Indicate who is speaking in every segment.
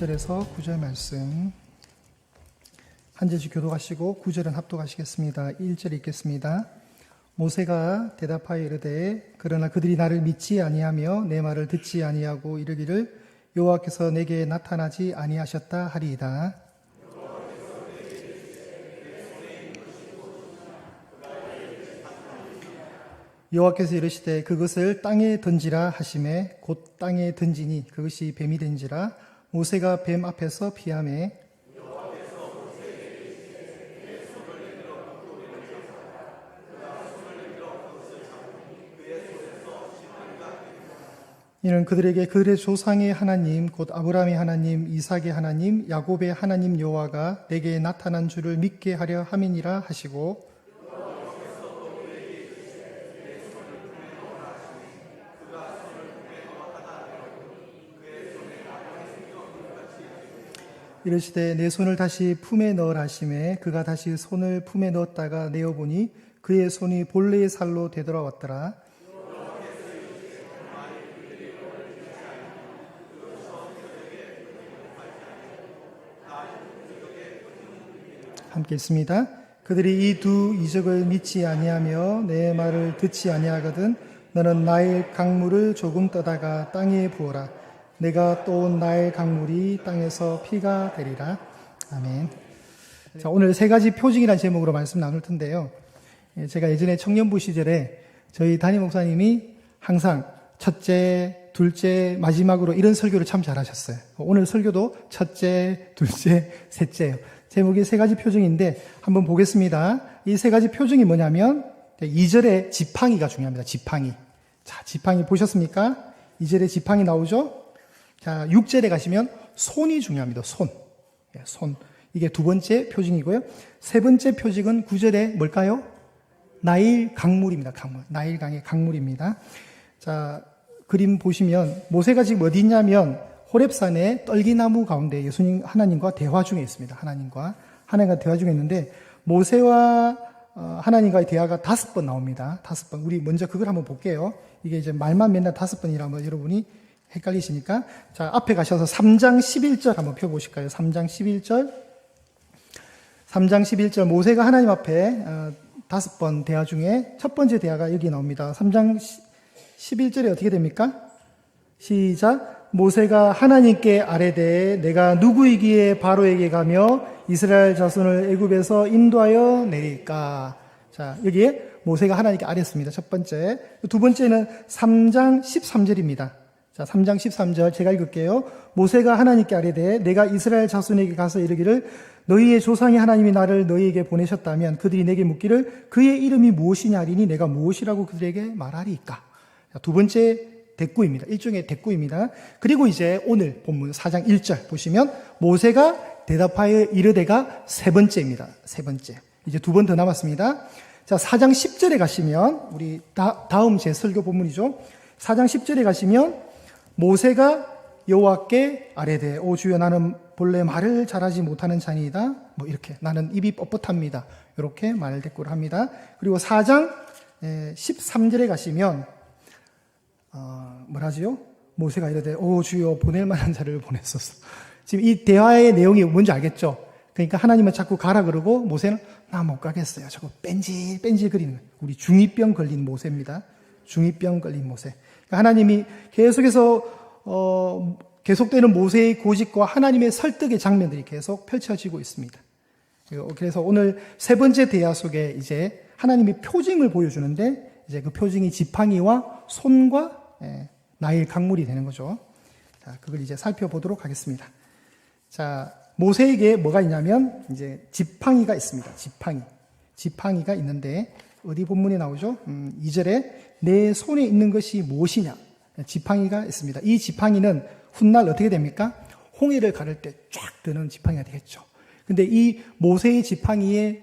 Speaker 1: 1절에서 9절 말씀 한 절씩 교독하시고 9절은 합독하시겠습니다. 1절 읽겠습니다. 모세가 대답하여 이르되 그러나 그들이 나를 믿지 아니하며 내 말을 듣지 아니하고 이르기를 여호와께서 내게 나타나지 아니하셨다 하리이다. 여호와께서 이르시되 그것을 땅에 던지라 하시매 곧 땅에 던지니 그것이 뱀이 된지라. 모세가 뱀 앞에서 피하매 이는 그들에게 그들의 조상의 하나님 곧 아브라함의 하나님 이삭의 하나님 야곱의 하나님 여호와가 내게 나타난 줄을 믿게 하려 함이니라 하시고 이르시되 내 손을 다시 품에 넣으라 하시매 그가 다시 손을 품에 넣었다가 내어보니 그의 손이 본래의 살로 되돌아왔더라. 함께 있습니다. 그들이 이 두 이적을 믿지 아니하며 내 말을 듣지 아니하거든 너는 나일 강물을 조금 떠다가 땅에 부어라. 내가 또 나일 강물이 땅에서 피가 되리라. 아멘. 자, 오늘 세 가지 표징이라는 제목으로 말씀 나눌 텐데요. 제가 예전에 청년부 시절에 저희 담임 목사님이 항상 첫째, 둘째, 마지막으로 이런 설교를 참 잘하셨어요. 오늘 설교도 첫째, 둘째, 셋째예요. 제목이 세 가지 표징인데 한번 보겠습니다. 이 세 가지 표징이 뭐냐면 2절에 지팡이가 중요합니다. 지팡이. 자, 지팡이 보셨습니까? 2절에 지팡이 나오죠? 자, 6절에 가시면 손이 중요합니다. 손. 손. 이게 두 번째 표징이고요. 세 번째 표징은 9절에 뭘까요? 나일 강물입니다. 강물. 나일강의 강물입니다. 자, 그림 보시면 모세가 지금 어디 있냐면 호렙산의 떨기나무 가운데 예수님 하나님과 대화 중에 있습니다. 하나님과 대화 중에 있는데 모세와 하나님과의 대화가 5번 나옵니다. 5번. 우리 먼저 그걸 한번 볼게요. 이게 이제 말만 맨날 5번이라면 여러분이 헷갈리시니까 자, 앞에 가셔서 3장 11절 한번 펴보실까요? 3장 11절. 3장 11절 모세가 하나님 앞에 5번 대화 중에 첫 번째 대화가 여기 나옵니다. 3장 11절에 어떻게 됩니까? 시작. 모세가 하나님께 아뢰되 내가 누구이기에 바로에게 가며 이스라엘 자손을 애굽에서 인도하여 내릴까? 자, 여기에 모세가 하나님께 아뢰었습니다. 첫 번째. 두 번째는 3장 13절입니다. 자, 3장 13절 제가 읽을게요. 모세가 하나님께 아뢰되 내가 이스라엘 자손에게 가서 이르기를 너희의 조상의 하나님이 나를 너희에게 보내셨다면 그들이 내게 묻기를 그의 이름이 무엇이냐 하리니 내가 무엇이라고 그들에게 말하리이까? 자, 두 번째 대꾸입니다. 일종의 대꾸입니다. 그리고 이제 오늘 본문 4장 1절 보시면 모세가 대답하여 이르되가 세 번째입니다. 세 번째. 이제 두 번 더 남았습니다. 자, 4장 10절에 가시면 우리 다음 제 설교 본문이죠. 4장 10절에 가시면 모세가 여호와께 아뢰되 오 주여 나는 본래 말을 잘하지 못하는 자니이다. 뭐 이렇게 나는 입이 뻣뻣합니다. 이렇게 말 대꾸를 합니다. 그리고 4장 13절에 가시면 뭐라지요? 모세가 이르되 오 주여 보낼 만한 자를 보냈소서. 지금 이 대화의 내용이 뭔지 알겠죠? 그러니까 하나님은 자꾸 가라 그러고 모세는 나 못 가겠어요. 자꾸 뺀질 거리는 우리 중2병 걸린 모세입니다. 중2병 걸린 모세. 그러니까 하나님이 계속해서 계속되는 모세의 고집과 하나님의 설득의 장면들이 계속 펼쳐지고 있습니다. 그래서 오늘 세 번째 대화 속에 이제 하나님이 표징을 보여주는데 이제 그 표징이 지팡이와 손과 나일 강물이 되는 거죠. 자, 그걸 이제 살펴보도록 하겠습니다. 자, 모세에게 뭐가 있냐면 이제 지팡이가 있습니다. 지팡이가 있는데 어디 본문에 나오죠? 2절에 내 손에 있는 것이 무엇이냐? 지팡이가 있습니다. 이 지팡이는 훗날 어떻게 됩니까? 홍해를 가를 때 쫙 드는 지팡이가 되겠죠. 근데 이 모세의 지팡이의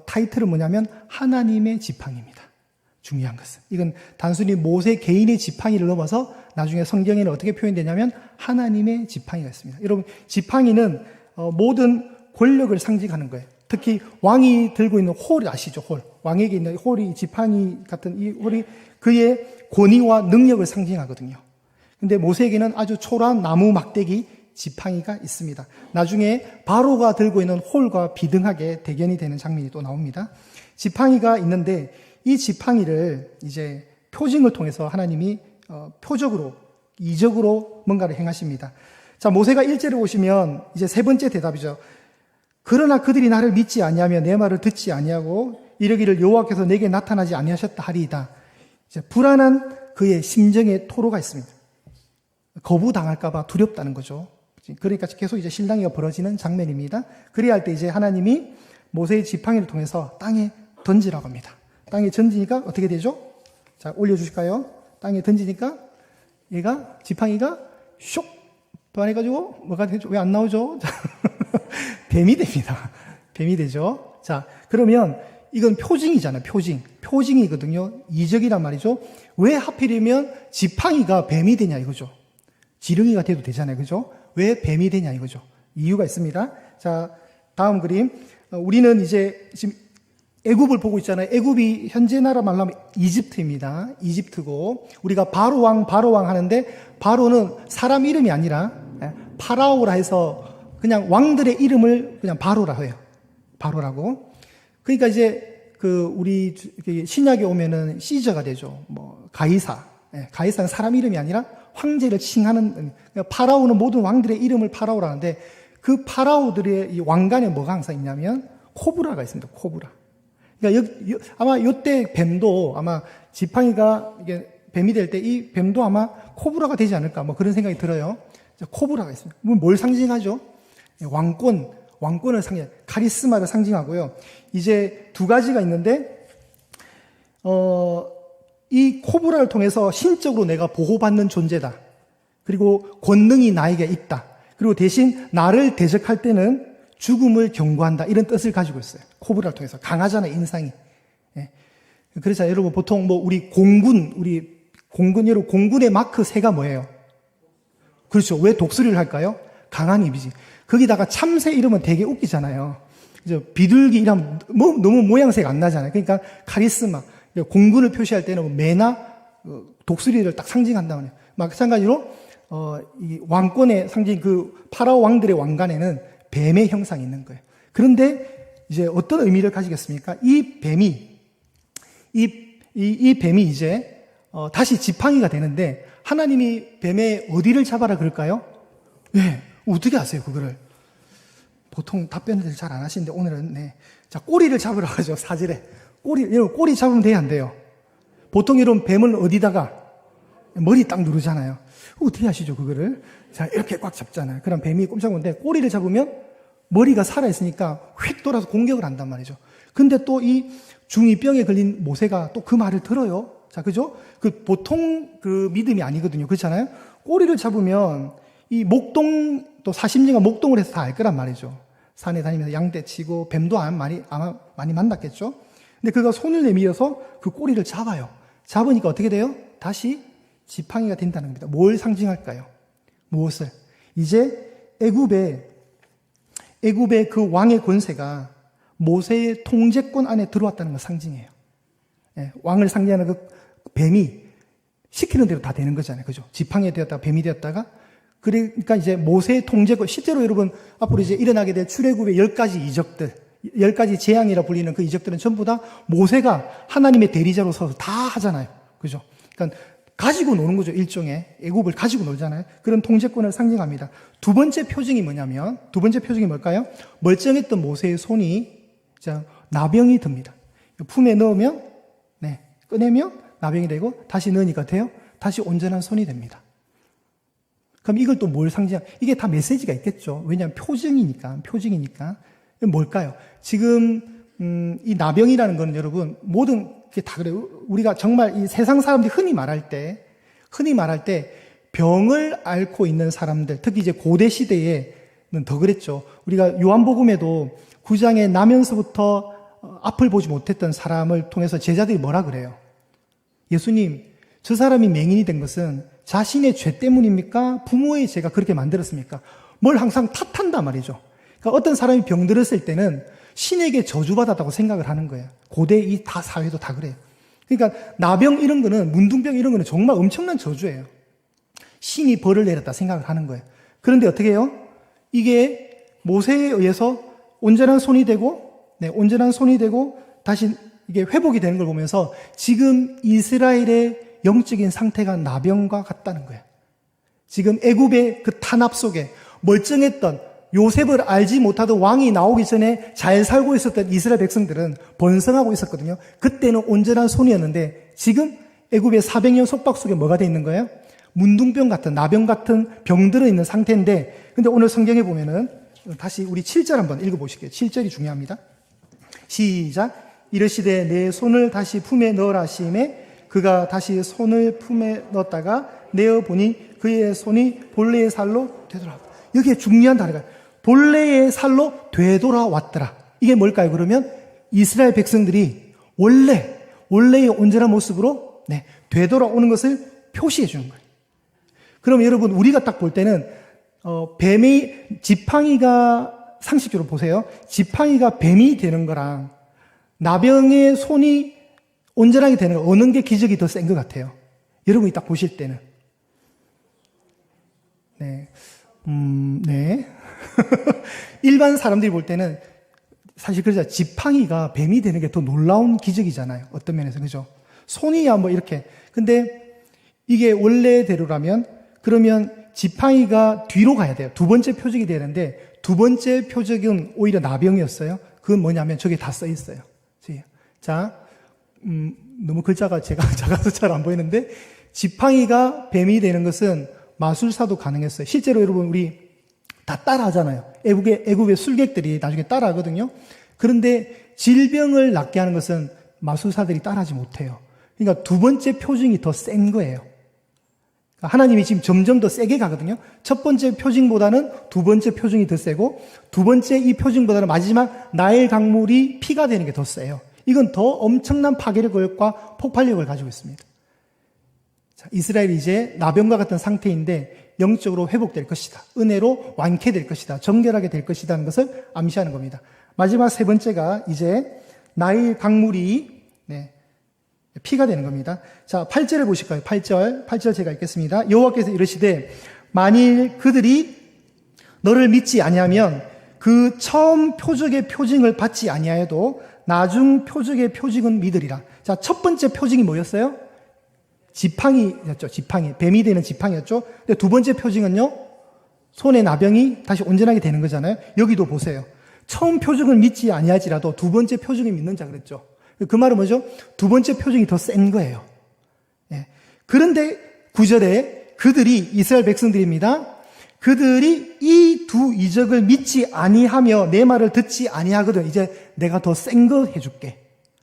Speaker 1: 타이틀은 뭐냐면 하나님의 지팡이입니다. 중요한 것은 이건 단순히 모세 개인의 지팡이를 넘어서 나중에 성경에는 어떻게 표현되냐면 하나님의 지팡이가 있습니다. 여러분 지팡이는 모든 권력을 상징하는 거예요. 특히 왕이 들고 있는 홀 아시죠? 홀. 왕에게 있는 홀이 지팡이 같은 이 홀이 그의 권위와 능력을 상징하거든요. 근데 모세에게는 아주 초라한 나무 막대기 지팡이가 있습니다. 나중에 바로가 들고 있는 홀과 비등하게 대견이 되는 장면이 또 나옵니다. 지팡이가 있는데 이 지팡이를 이제 표징을 통해서 하나님이 표적으로, 이적으로 뭔가를 행하십니다. 자, 모세가 1절에 보시면 이제 세 번째 대답이죠. 그러나 그들이 나를 믿지 아니하며 내 말을 듣지 아니하고 이르기를 여호와께서 내게 나타나지 아니하셨다 하리이다. 이제 불안한 그의 심정의 토로가 있습니다. 거부당할까 봐 두렵다는 거죠. 그러니까 계속 이제 실랑이가 벌어지는 장면입니다. 그래야 할 때 이제 하나님이 모세의 지팡이를 통해서 땅에 던지라고 합니다. 땅에 던지니까 어떻게 되죠? 자, 올려주실까요? 땅에 던지니까 얘가, 지팡이가 쇽! 반해가지고 뭐가 되죠? 왜 안 나오죠? 뱀이 됩니다. 뱀이 되죠. 자, 그러면 이건 표징이잖아요. 표징이거든요. 이적이란 말이죠. 왜 하필이면 지팡이가 뱀이 되냐 이거죠. 지렁이가 돼도 되잖아요. 그죠? 왜 뱀이 되냐 이거죠. 이유가 있습니다. 자, 다음 그림. 우리는 이제 지금 애굽을 보고 있잖아요. 애굽이 현재 나라 말로 하면 이집트입니다. 이집트고 우리가 바로왕 하는데 바로는 사람 이름이 아니라 파라오라 해서 그냥 왕들의 이름을 그냥 바로라 해요. 바로라고. 그러니까 이제 우리 신약에 오면은 시저가 되죠. 뭐 가이사. 가이사는 사람 이름이 아니라 황제를 칭하는, 파라오는 모든 왕들의 이름을 파라오라 하는데 그 파라오들의 이 왕관에 뭐가 항상 있냐면 코브라가 있습니다. 코브라. 그러니까 아마 이때 뱀도 아마 지팡이가 이게 뱀이 될 때 이 뱀도 아마 코브라가 되지 않을까 뭐 그런 생각이 들어요. 코브라가 있습니다. 뭘 상징하죠? 왕권을 카리스마를 상징하고요. 이제 두 가지가 있는데, 이 코브라를 통해서 신적으로 내가 보호받는 존재다. 그리고 권능이 나에게 있다. 그리고 대신 나를 대적할 때는 죽음을 경고한다. 이런 뜻을 가지고 있어요. 코브라를 통해서. 강하잖아요, 인상이. 예. 그래서 여러분 보통 뭐 우리 공군의 마크 새가 뭐예요? 그렇죠. 왜 독수리를 할까요? 강한 이미지. 거기다가 참새 이름은 되게 웃기잖아요. 비둘기 이름 너무 모양새가 안 나잖아요. 그러니까 카리스마. 공군을 표시할 때는 매나 독수리를 딱 상징한다고 해요. 마찬가지로 이 왕권의 상징 파라오 왕들의 왕관에는 뱀의 형상이 있는 거예요. 그런데 이제 어떤 의미를 가지겠습니까? 이 뱀이 이제 다시 지팡이가 되는데 하나님이 뱀의 어디를 잡아라 그럴까요? 네. 어떻게 아세요, 그거를? 보통 답변을 잘 안 하시는데 오늘은 자, 꼬리를 잡으라고 하죠, 사절에. 꼬리 잡으면 돼요, 안 돼요? 보통 이런 뱀을 어디다가 머리 딱 누르잖아요. 어떻게 하시죠, 그거를? 자, 이렇게 꽉 잡잖아요. 그럼 뱀이 꼼짝 못해 꼬리를 잡으면 머리가 살아있으니까 휙 돌아서 공격을 한단 말이죠. 근데 또 이 중2병에 걸린 모세가 또 그 말을 들어요. 자, 그죠? 보통 믿음이 아니거든요. 그렇잖아요? 꼬리를 잡으면 이 또 사심리가 목동을 해서 다 알 거란 말이죠. 산에 다니면서 양떼 치고 뱀도 아마 많이 만났겠죠. 근데 그가 손을 내밀어서 그 꼬리를 잡아요. 잡으니까 어떻게 돼요? 다시 지팡이가 된다는 겁니다. 뭘 상징할까요? 무엇을? 이제 애굽의 그 왕의 권세가 모세의 통제권 안에 들어왔다는 걸 상징해요. 왕을 상징하는 그 뱀이 시키는 대로 다 되는 거잖아요. 그죠? 지팡이 되었다가 뱀이 되었다가 그러니까 이제 모세의 통제권, 실제로 여러분 앞으로 이제 일어나게 될 출애굽의 10가지 이적들, 10가지 재앙이라 불리는 그 이적들은 전부 다 모세가 하나님의 대리자로 서서 다 하잖아요. 그죠? 그러니까 가지고 노는 거죠. 일종의 애굽을 가지고 놀잖아요. 그런 통제권을 상징합니다. 두 번째 표징이 뭘까요? 멀쩡했던 모세의 손이 나병이 듭니다. 품에 넣으면 꺼내면 나병이 되고 다시 넣으니까 돼요. 다시 온전한 손이 됩니다. 그럼 이걸 또 뭘 이게 다 메시지가 있겠죠. 왜냐하면 표징이니까. 뭘까요? 지금 이 나병이라는 건 여러분 모든 게 다 그래요. 우리가 정말 이 세상 사람들이 흔히 말할 때 병을 앓고 있는 사람들, 특히 이제 고대 시대에는 더 그랬죠. 우리가 요한복음에도 9장에 나면서부터 앞을 보지 못했던 사람을 통해서 제자들이 뭐라 그래요? 예수님, 저 사람이 맹인이 된 것은 자신의 죄 때문입니까? 부모의 죄가 그렇게 만들었습니까? 뭘 항상 탓한단 말이죠. 그러니까 어떤 사람이 병들었을 때는 신에게 저주받았다고 생각을 하는 거예요. 고대 이 다 사회도 다 그래요. 그러니까 나병 이런 거는, 문둥병 이런 거는 정말 엄청난 저주예요. 신이 벌을 내렸다 생각을 하는 거예요. 그런데 어떻게 해요? 이게 모세에 의해서 온전한 손이 되고, 온전한 손이 되고, 다시 이게 회복이 되는 걸 보면서 지금 이스라엘의 영적인 상태가 나병과 같다는 거예요. 지금 애굽의 그 탄압 속에 멀쩡했던 요셉을 알지 못하던 왕이 나오기 전에 잘 살고 있었던 이스라엘 백성들은 번성하고 있었거든요. 그때는 온전한 손이었는데 지금 애굽의 400년 속박 속에 뭐가 돼 있는 거예요? 문둥병 같은, 나병 같은 병들어 있는 상태인데, 근데 오늘 성경에 보면은 다시 우리 7절 한번 읽어보실게요. 7절이 중요합니다. 시작. 이르시되 내 손을 다시 품에 넣으라 하시매 그가 다시 손을 품에 넣었다가 내어 보니 그의 손이 본래의 살로 되돌아왔다. 여기에 중요한 단어가 본래의 살로 되돌아왔더라. 이게 뭘까요? 그러면 이스라엘 백성들이 원래의 온전한 모습으로 되돌아오는 것을 표시해 주는 거예요. 그럼 여러분 우리가 딱 볼 때는 뱀이 지팡이가 상식적으로 보세요. 지팡이가 뱀이 되는 거랑 나병의 손이 온전하게 되는 거 어느 게 기적이 더 센 것 같아요? 여러분이 딱 보실 때는. 네. 일반 사람들이 볼 때는 사실 그러죠. 지팡이가 뱀이 되는 게 더 놀라운 기적이잖아요. 어떤 면에서. 그죠? 손이야 뭐 이렇게. 근데 이게 원래대로라면 그러면 지팡이가 뒤로 가야 돼요. 두 번째 표적이 되는데 두 번째 표적은 오히려 나병이었어요. 그건 뭐냐면 저게 다 써 있어요. 자, 너무 글자가 제가 작아서 잘 안 보이는데 지팡이가 뱀이 되는 것은 마술사도 가능했어요. 실제로 여러분 우리 다 따라하잖아요. 애굽의 술객들이 나중에 따라하거든요. 그런데 질병을 낫게 하는 것은 마술사들이 따라하지 못해요. 그러니까 두 번째 표징이 더 센 거예요. 하나님이 지금 점점 더 세게 가거든요. 첫 번째 표징보다는 두 번째 표징이 더 세고 두 번째 이 표징보다는 마지막 나일 강물이 피가 되는 게 더 세요. 이건 더 엄청난 파괴력과 폭발력을 가지고 있습니다. 자, 이스라엘이 이제 나병과 같은 상태인데 영적으로 회복될 것이다. 은혜로 완쾌될 것이다. 정결하게 될 것이다 하는 것을 암시하는 겁니다. 마지막 세 번째가 이제 나일 강물이 피가 되는 겁니다. 자, 8절을 보실까요? 8절 제가 읽겠습니다. 여호와께서 이르시되 만일 그들이 너를 믿지 아니하면 그 처음 표적의 표징을 받지 아니하여도 나중 표적의 표징은 믿으리라. 자, 첫 번째 표징이 뭐였어요? 지팡이였죠. 지팡이. 뱀이 되는 지팡이였죠. 근데 두 번째 표징은요? 손의 나병이 다시 온전하게 되는 거잖아요. 여기도 보세요. 처음 표적을 믿지 아니하지라도 두 번째 표적을 믿는 자 그랬죠. 그 말은 뭐죠? 두 번째 표징이 더 센 거예요. 그런데 9절에 그들이 이스라엘 백성들입니다. 그들이 이 두 이적을 믿지 아니하며 내 말을 듣지 아니하거든. 이제 내가 더 센 거 해줄게.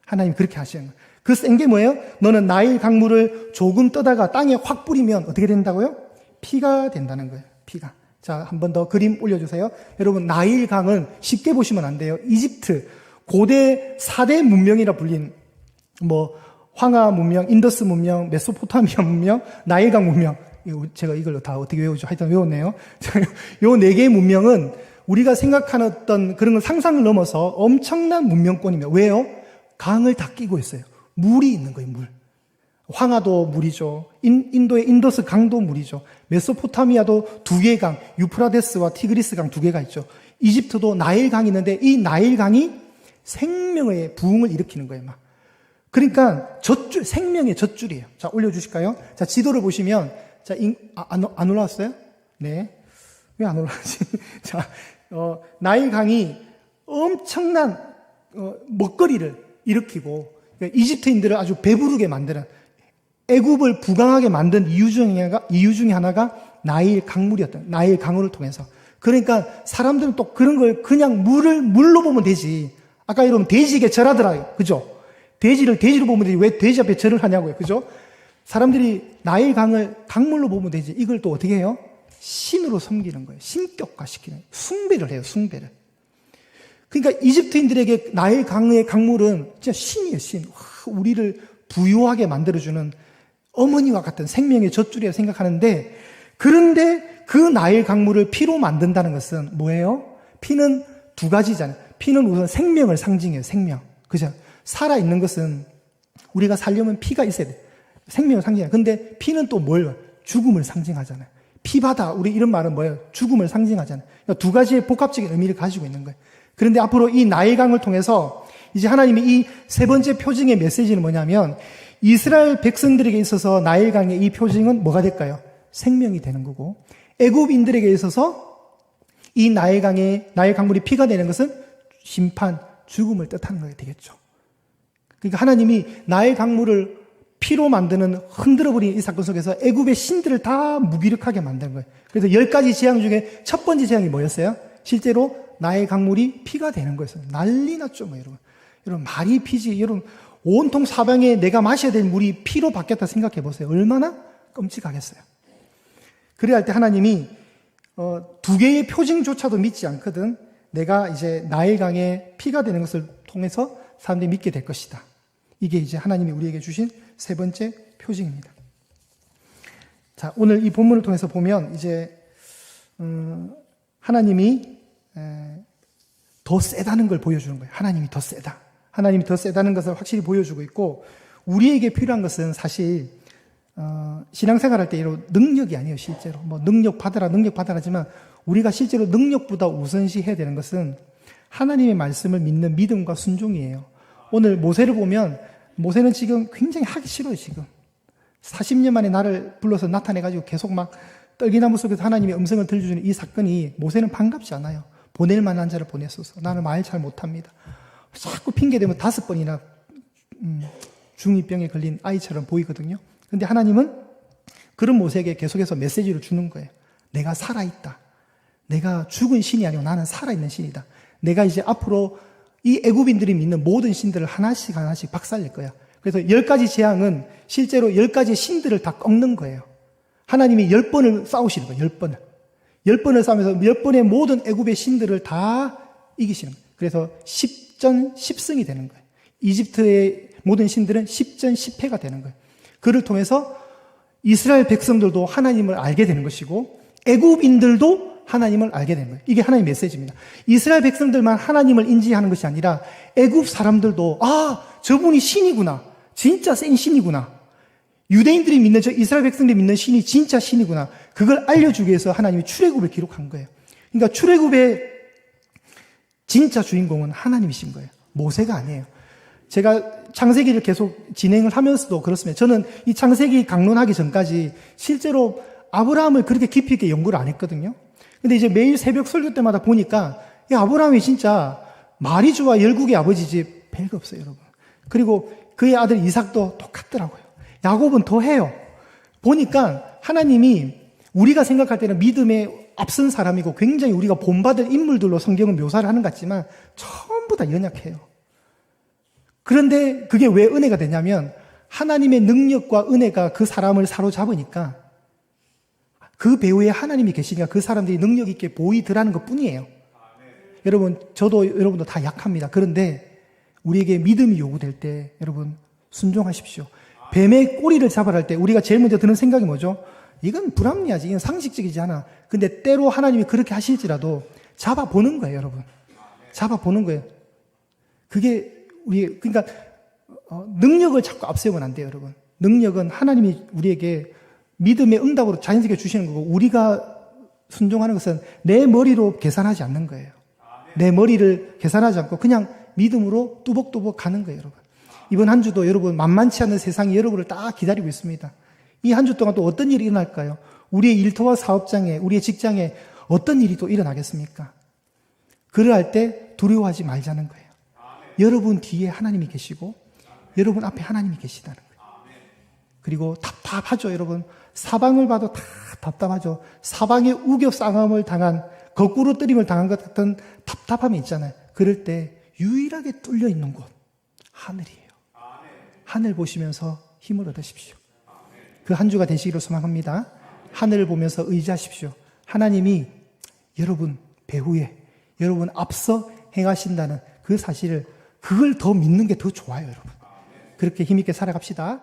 Speaker 1: 하나님 그렇게 하시는 거예요. 그 센 게 뭐예요? 너는 나일 강물을 조금 떠다가 땅에 확 뿌리면 어떻게 된다고요? 피가 된다는 거예요. 피가. 자, 한 번 더 그림 올려주세요. 여러분, 나일 강은 쉽게 보시면 안 돼요. 이집트 고대 4대 문명이라 불린 황하 문명, 인더스 문명, 메소포타미아 문명, 나일강 문명. 제가 이걸 다 어떻게 외우죠? 하여튼 외웠네요. 요 네 개의 문명은 우리가 생각하는 어떤 그런 상상을 넘어서 엄청난 문명권입니다. 왜요? 강을 다 끼고 있어요. 물이 있는 거예요, 물. 황하도 물이죠. 인도의 인더스 강도 물이죠. 메소포타미아도 두 개의 강, 유프라데스와 티그리스 강 두 개가 있죠. 이집트도 나일 강이 있는데 이 나일 강이 생명의 부흥을 일으키는 거예요, 막. 그러니까 젖줄, 생명의 젖줄이에요. 자, 올려주실까요? 자, 지도를 보시면, 자, 안 올라왔어요? 네. 왜 안 올라가지? 자, 나일 강이 엄청난, 먹거리를 일으키고, 그러니까 이집트인들을 아주 배부르게 만드는, 애굽을 부강하게 만든 이유 중에 하나가 나일 강물이었던, 나일 강을 통해서. 그러니까 사람들은 또 그런 걸 그냥 물로 보면 되지. 아까 여러분 돼지에게 절하더라고요. 그죠? 돼지를 돼지로 보면 되지. 왜 돼지 앞에 절을 하냐고요. 그죠? 사람들이 나일 강을 강물로 보면 되지. 이걸 또 어떻게 해요? 신으로 섬기는 거예요. 신격화시키는 거예요. 숭배를 해요. 숭배를. 그러니까 이집트인들에게 나일 강의 강물은 진짜 신이에요. 신. 우리를 부유하게 만들어주는 어머니와 같은 생명의 젖줄이라 생각하는데, 그런데 그 나일 강물을 피로 만든다는 것은 뭐예요? 피는 두 가지잖아요. 피는 우선 생명을 상징해요. 생명. 그죠? 살아있는 것은 우리가 살려면 피가 있어야 돼. 생명을 상징해요. 근데 피는 또 뭘? 죽음을 상징하잖아요. 피바다, 우리 이런 말은 뭐예요? 죽음을 상징하잖아요. 그러니까 두 가지의 복합적인 의미를 가지고 있는 거예요. 그런데 앞으로 이 나일강을 통해서 이제 하나님이 이 세 번째 표징의 메시지는 뭐냐면 이스라엘 백성들에게 있어서 나일강의 이 표징은 뭐가 될까요? 생명이 되는 거고, 애굽인들에게 있어서 이 나일 강물이 피가 되는 것은 심판, 죽음을 뜻하는 거게 되겠죠. 그러니까 하나님이 나일 강물을 피로 만드는 흔들어버린 이 사건 속에서 애굽의 신들을 다 무기력하게 만든 거예요. 그래서 10가지 재앙 중에 첫 번째 재앙이 뭐였어요? 실제로 나일 강물이 피가 되는 거였어요. 난리 났죠, 뭐 여러분. 여러분, 말이 피지. 여러분, 온통 사방에 내가 마셔야 될 물이 피로 바뀌었다 생각해 보세요. 얼마나 끔찍하겠어요. 그래야 할 때 하나님이 두 개의 표징조차도 믿지 않거든. 내가 이제 나일강에 피가 되는 것을 통해서 사람들이 믿게 될 것이다. 이게 이제 하나님이 우리에게 주신 세 번째 표징입니다. 자, 오늘 이 본문을 통해서 보면 이제 하나님이 더 세다는 걸 보여주는 거예요. 하나님이 더 세다. 하나님이 더 세다는 것을 확실히 보여주고 있고, 우리에게 필요한 것은 사실 신앙생활할 때 이런 능력이 아니에요. 실제로 뭐 능력 받아라 하지만 우리가 실제로 능력보다 우선시 해야 되는 것은 하나님의 말씀을 믿는 믿음과 순종이에요. 오늘 모세를 보면 모세는 지금 굉장히 하기 싫어요. 지금 40년 만에 나를 불러서 나타내가지고 계속 막 떨기나무 속에서 하나님의 음성을 들려주는 이 사건이 모세는 반갑지 않아요. 보낼 만한 자를 보냈어서 나는 말 잘 못합니다. 자꾸 핑계대면 5번이나 중2병에 걸린 아이처럼 보이거든요. 근데 하나님은 그런 모세에게 계속해서 메시지를 주는 거예요. 내가 살아있다. 내가 죽은 신이 아니고 나는 살아있는 신이다. 내가 이제 앞으로 이 애굽인들이 믿는 모든 신들을 하나씩 박살낼 거야. 그래서 10가지 재앙은 실제로 10가지 신들을 다 꺾는 거예요. 하나님이 10번을 싸우시는 거예요. 10번을. 10번을 싸우면서 10번의 모든 애굽의 신들을 다 이기시는 거예요. 그래서 10전 10승이 되는 거예요. 이집트의 모든 신들은 10전 10패가 되는 거예요. 그를 통해서 이스라엘 백성들도 하나님을 알게 되는 것이고 애굽인들도 하나님을 알게 되는 거예요. 이게 하나님의 메시지입니다. 이스라엘 백성들만 하나님을 인지하는 것이 아니라 애굽 사람들도 저분이 신이구나. 진짜 센 신이구나. 유대인들이 믿는 저 이스라엘 백성들이 믿는 신이 진짜 신이구나. 그걸 알려주기 위해서 하나님이 출애굽을 기록한 거예요. 그러니까 출애굽의 진짜 주인공은 하나님이신 거예요. 모세가 아니에요. 제가 창세기를 계속 진행을 하면서도 그렇습니다. 저는 이 창세기 강론하기 전까지 실제로 아브라함을 그렇게 깊이 있게 연구를 안 했거든요. 근데 이제 매일 새벽 설교 때마다 보니까 이 아브라함이 진짜 마리주와 열국의 아버지지 별거 없어요, 여러분. 그리고 그의 아들 이삭도 똑같더라고요. 야곱은 더 해요. 보니까 하나님이 우리가 생각할 때는 믿음에 앞선 사람이고 굉장히 우리가 본받을 인물들로 성경은 묘사를 하는 것 같지만 전부 다 연약해요. 그런데 그게 왜 은혜가 되냐면 하나님의 능력과 은혜가 그 사람을 사로잡으니까 그 배후에 하나님이 계시니까 그 사람들이 능력 있게 보이더라는 것 뿐이에요. 여러분, 저도 여러분도 다 약합니다. 그런데 우리에게 믿음이 요구될 때 여러분 순종하십시오. 뱀의 꼬리를 잡아라 할 때 우리가 제일 먼저 드는 생각이 뭐죠? 이건 불합리하지. 이건 상식적이지 않아. 근데 때로 하나님이 그렇게 하실지라도 잡아보는 거예요, 여러분. 잡아보는 거예요. 그게 그러니까 능력을 자꾸 앞세우면 안 돼요, 여러분. 능력은 하나님이 우리에게 믿음의 응답으로 자연스럽게 주시는 거고 우리가 순종하는 것은 내 머리로 계산하지 않는 거예요. 내 머리를 계산하지 않고 그냥 믿음으로 뚜벅뚜벅 가는 거예요, 여러분. 이번 한 주도 여러분 만만치 않은 세상이 여러분을 딱 기다리고 있습니다. 이 한 주 동안 또 어떤 일이 일어날까요? 우리의 일터와 사업장에, 우리의 직장에 어떤 일이 또 일어나겠습니까? 그러할 때 두려워하지 말자는 거예요. 여러분 뒤에 하나님이 계시고 여러분 앞에 하나님이 계시다는 거예요. 그리고 답답하죠, 여러분. 사방을 봐도 다 답답하죠. 사방에 우겨싸움을 당한, 거꾸로 뜨림을 당한 것 같은 답답함이 있잖아요. 그럴 때 유일하게 뚫려 있는 곳, 하늘이에요. 하늘 보시면서 힘을 얻으십시오. 그 한 주가 되시기를 소망합니다. 하늘을 보면서 의지하십시오. 하나님이 여러분 배후에, 여러분 앞서 행하신다는 그 사실을, 그걸 더 믿는 게 더 좋아요, 여러분. 그렇게 힘있게 살아갑시다.